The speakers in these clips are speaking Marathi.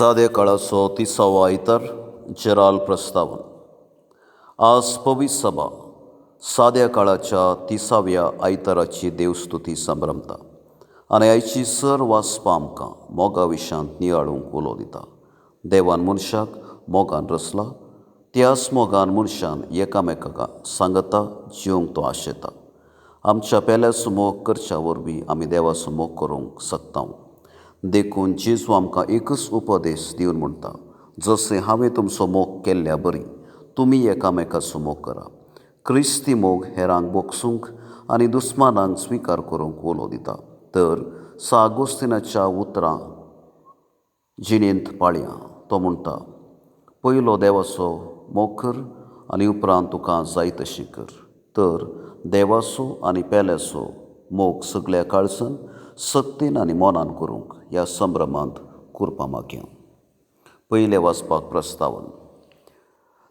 साध्या काळाचो 30वा आयतार जेराल प्रस्तावन. आज पवित्र सभा साध्या काळाच्या 30व्या आयताराची देवस्तुती संभ्रमता आनी आयची सर वाचपा आमकां मोगा विशांत नियाळूंक उलो दिता. देवान मनशाक मोगान रचला, त्याच मोगान मनशान एकामेकाक सांगता जिवंक तो आशेता. आमच्या पेल्याचो मोग करच्या वरवीं आमी देवाचो मोग करूंक शकता. देखून जेजू आमकां एकच उपदेश दिवन म्हणटा, जशें हांवें तुमचो मोग केल्ल्या बरी तुमी एकामेकाचो मोग करा. क्रिस्ती मोग हेरांक बोगसूंक आनी दुस्मानांक स्विकार करूंक उलो दिता. तर सागोस्तिनाच्या उतरां जिणेंत पाळया तो म्हणटा, पयलो देवाचो मोग कर आनी उपरांत तुका जाय तशें कर. तर देवाचो आनी पेल्याचो मोग सगळ्या काळजान सक्तीन आनी मोनान करूंक ह्या संभ्रमांत करपा मागया. पयलें वाचपाक प्रस्तावन.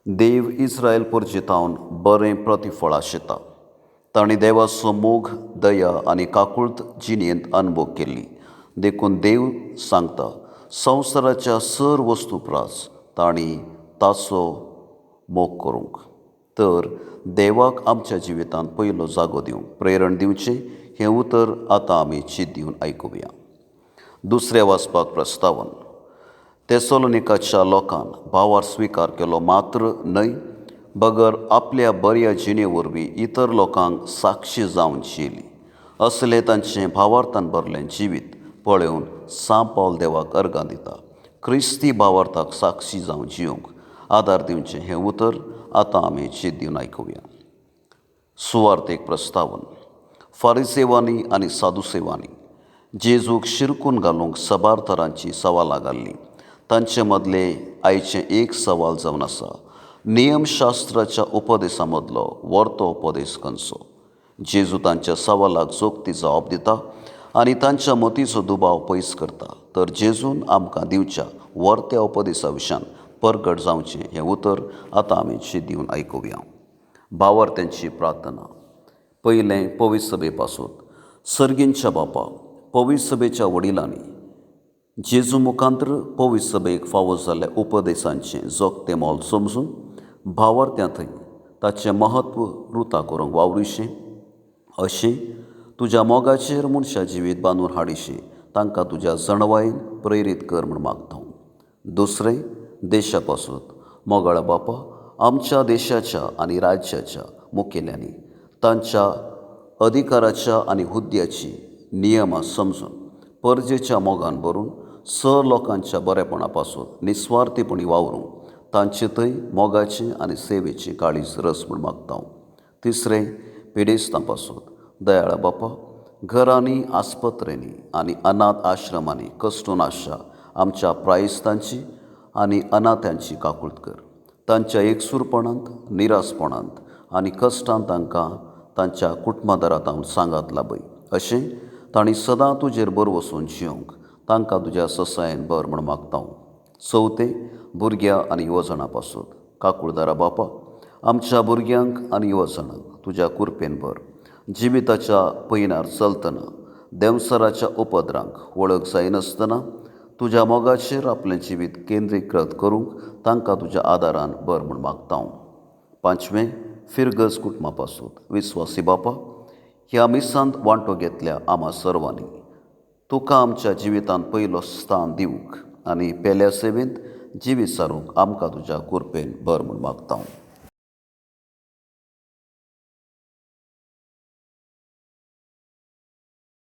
देव इस्रायल परजितावन बरें प्रतिफळ आशेता. तांणी देवाचो मोग, दया आनी काकुळट जिणेंत अनुभव केल्ली. देखून देव सांगता, संवसाराच्या सर वस्तू प्रास तांणी ताचो मोग करूंक. तर देवाक आमच्या जिवितांत पयलो जागो दिवंक प्रेरण दिवचें हें उतर आतां आमी चीत दिवन आयकुया. दुसरें वाचपाक प्रस्तावन. तेसलोनिकाच्या लोकान भावार स्विकार केलो मात्र न्हय, बगर आपल्या बऱ्या जिणे वरवीं इतर लोकांक साक्षी जावन जियेली. असलें तांचें भावार्थान भरलें जिवीत पळोवन पावल देवाक अर्गां दिता. क्रिस्ती भावार्थाक साक्षी जावन जिवंक आदार दिवचें हें उतर आतां आमी चीत दिवन आयकुया. सुवार्थेक प्रस्तावन. फारिसेवांनी आनी सादुसेवांनी जेजूक शिरकून घालूंक सबार तरांची सवालां घाल्लीं. तांचे मदलें आयचें एक सवाल जावन आसा, नियमशास्त्राच्या उपदेशा मदलो व्हरतो उपदेश खंयचो. जेजू तांच्या सवालाक जोगती जाप दिता आनी तांच्या मतीचो दुबाव पयस करता. तर जेजून आमकां दिवच्या व्हरत्या उपदेशा विशान परगट जावचें हें उतर आतां आमी चीत दिवन आयकुया. भावार्थ्यांची प्रार्थना. पयलें पवित्र सभे पासून. सर्गींच्या बापा, पवित्र सभेच्या वडिलांनी जेजू मुखांत्र पवित्र सभेक फावो जाल्ल्या उपदेशांचें जोगतें मोल समजून भावार्थ्यां थंय ताचें महत्व रुता करूंक वावरिशें. अशें तुज्या मोगाचेर मनशा जिवीत बांदून हाडिशें तांकां तुज्या जणवायेन प्रेरीत कर म्हूण मागता. दुसरें देशा पासून. मोगाळा बापा, आमच्या देशाच्या आनी राज्याच्या मुखेल्यांनी तांच्या अधिकाराच्या आनी हुद्द्याची नियमां समजून परजेच्या मोगान भरून लोकांच्या बरेपणा पासून निस्वार्थीपणी वावरूंक तांचे थंय मोगाचें आनी सेवेची काळीज रस म्हूण मागता. तिसरें पिडेस्तां पासून. दयाळा बापा, घरांनी, आस्पत्रेनी आनी अनाथ आश्रमांनी कश्टून आशा आमच्या प्रायस्तांची आनी अनाथ्यांची काकुळट कर. तांच्या एकसूरपणांत, निरासपणांत आनी कश्टांत तांकां तांच्या कुटुंबादारांत हांव सांगात लाभय. अशें तांणी सदां तुजेर बर वचून जिवंक तांकां तुज्या ससायेन बर म्हूण मागता. चवथें भुरग्यां आनी युवजणां पासून. काकुळदारा बापा, आमच्या भुरग्यांक आनी युवजणांक तुज्या कुरपेन बर. जिविताच्या पयनार चलतना देंवसराच्या उपद्रांक वळख जायनासतना तुज्या मोगाचेर आपलें जिवीत केंद्रीकृत करूंक तांकां तुज्या आदारान बर म्हूण मागता. पांचवें फिरगज कुटुंबा पासून. विस्वासी बापा, ह्या मिसांत वांटो घेतल्या आम्हा सर्वांनी तुका आमच्या जिवितांत पयलो स्थान दिवंक आनी पेल्या सेवेंत जिवीत सारूंक आमकां तुज्या कुरपेन बर म्हूण मागता.